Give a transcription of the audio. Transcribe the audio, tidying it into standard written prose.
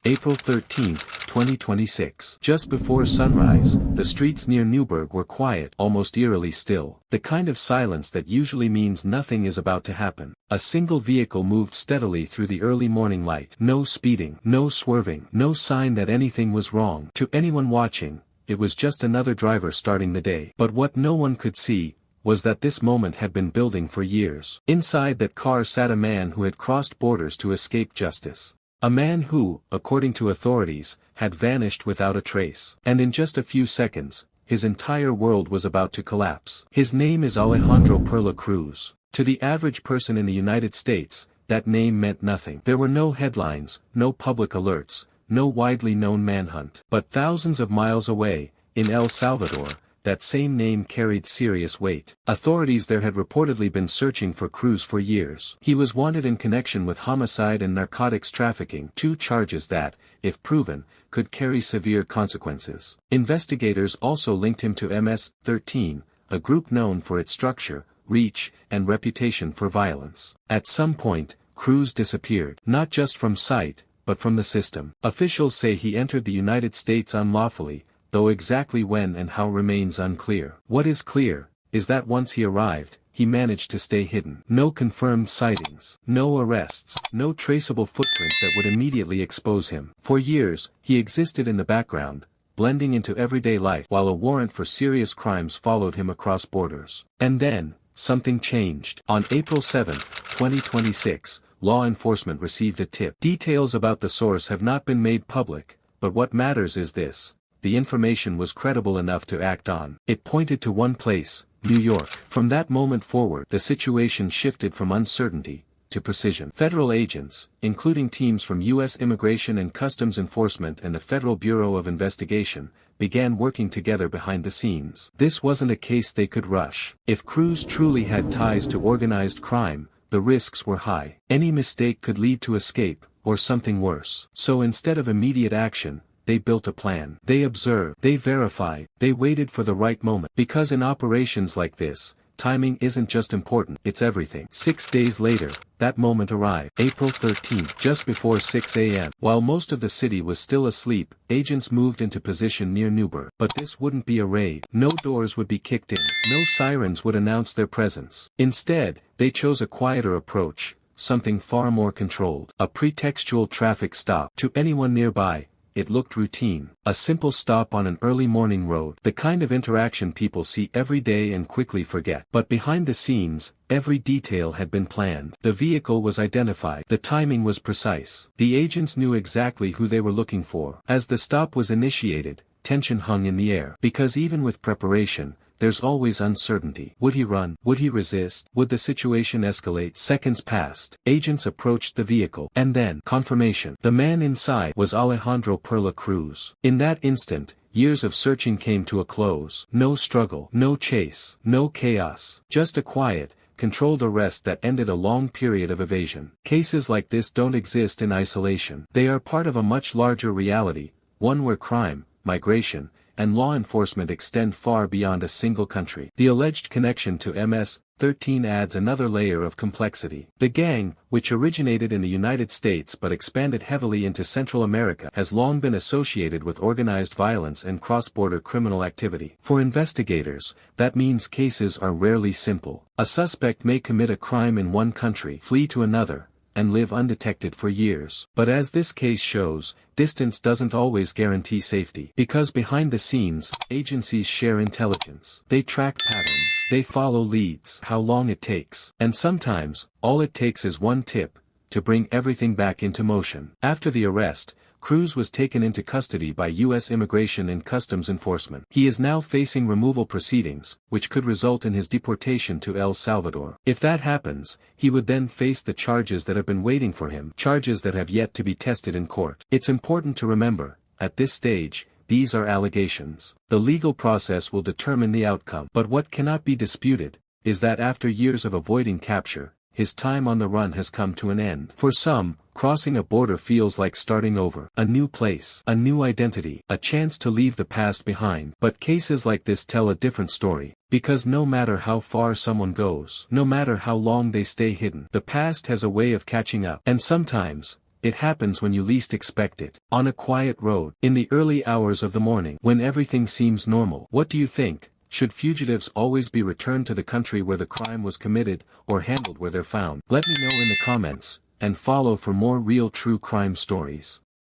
April 13, 2026. Just before sunrise, the streets near Newburgh were quiet, almost eerily still. The kind of silence that usually means nothing is about to happen. A single vehicle moved steadily through the early morning light. No speeding, no swerving, no sign that anything was wrong. To anyone watching, it was just another driver starting the day. But what no one could see was that this moment had been building for years. Inside that car sat a man who had crossed borders to escape justice. A man who, according to authorities, had vanished without a trace. And in just a few seconds, his entire world was about to collapse. His name is Alejandro Perla Cruz. To the average person in the United States, that name meant nothing. There were no headlines, no public alerts, no widely known manhunt. But thousands of miles away, in El Salvador, that same name carried serious weight. Authorities there had reportedly been searching for Cruz for years. He was wanted in connection with homicide and narcotics trafficking, two charges that, if proven, could carry severe consequences. Investigators also linked him to MS-13, a group known for its structure, reach, and reputation for violence. At some point, Cruz disappeared, not just from sight, but from the system. Officials say he entered the United States unlawfully, though exactly when and how remains unclear. What is clear, is that once he arrived, he managed to stay hidden. No confirmed sightings, no arrests, no traceable footprint that would immediately expose him. For years, he existed in the background, blending into everyday life while a warrant for serious crimes followed him across borders. And then, something changed. On April 7, 2026, law enforcement received a tip. Details about the source have not been made public, but what matters is this. The information was credible enough to act on. It pointed to one place, New York. From that moment forward, the situation shifted from uncertainty to precision. Federal agents, including teams from U.S. Immigration and Customs Enforcement and the Federal Bureau of Investigation, began working together behind the scenes. This wasn't a case they could rush. If Cruz truly had ties to organized crime, the risks were high. Any mistake could lead to escape, or something worse. So instead of immediate action, they built a plan. They observed, they verified, they waited for the right moment. Because in operations like this, timing isn't just important, it's everything. 6 days later, that moment arrived. April 13th, just before 6 a.m. While most of the city was still asleep, agents moved into position near Newburgh. But this wouldn't be a raid. No doors would be kicked in. No sirens would announce their presence. Instead, they chose a quieter approach, something far more controlled. A pretextual traffic stop. To anyone nearby, it looked routine. A simple stop on an early morning road. The kind of interaction people see every day and quickly forget. But behind the scenes, every detail had been planned. The vehicle was identified. The timing was precise. The agents knew exactly who they were looking for. As the stop was initiated, tension hung in the air. Because even with preparation, there's always uncertainty. Would he run? Would he resist? Would the situation escalate? Seconds passed. Agents approached the vehicle. And then, confirmation. The man inside was Alejandro Perla Cruz. In that instant, years of searching came to a close. No struggle, no chase, no chaos. Just a quiet, controlled arrest that ended a long period of evasion. Cases like this don't exist in isolation. They are part of a much larger reality, one where crime, migration, and law enforcement extend far beyond a single country. The alleged connection to MS-13 adds another layer of complexity. The gang, which originated in the United States but expanded heavily into Central America, has long been associated with organized violence and cross-border criminal activity. For investigators, that means cases are rarely simple. A suspect may commit a crime in one country, flee to another, and live undetected for years. But as this case shows, distance doesn't always guarantee safety. Because behind the scenes, agencies share intelligence. They track patterns. They follow leads. How long it takes. And sometimes, all it takes is one tip, to bring everything back into motion. After the arrest, Cruz was taken into custody by U.S. Immigration and Customs Enforcement. He is now facing removal proceedings, which could result in his deportation to El Salvador. If that happens, he would then face the charges that have been waiting for him, charges that have yet to be tested in court. It's important to remember, at this stage, these are allegations. The legal process will determine the outcome. But what cannot be disputed, is that after years of avoiding capture, his time on the run has come to an end. For some, crossing a border feels like starting over. A new place, a new identity, a chance to leave the past behind. But cases like this tell a different story. Because no matter how far someone goes, no matter how long they stay hidden, the past has a way of catching up. And sometimes, It happens when you least expect it. On a quiet road, in the early hours of the morning, when everything seems normal. What do you think? Should fugitives always be returned to the country where the crime was committed, or handled where they're found? Let me know in the comments, and follow for more real true crime stories.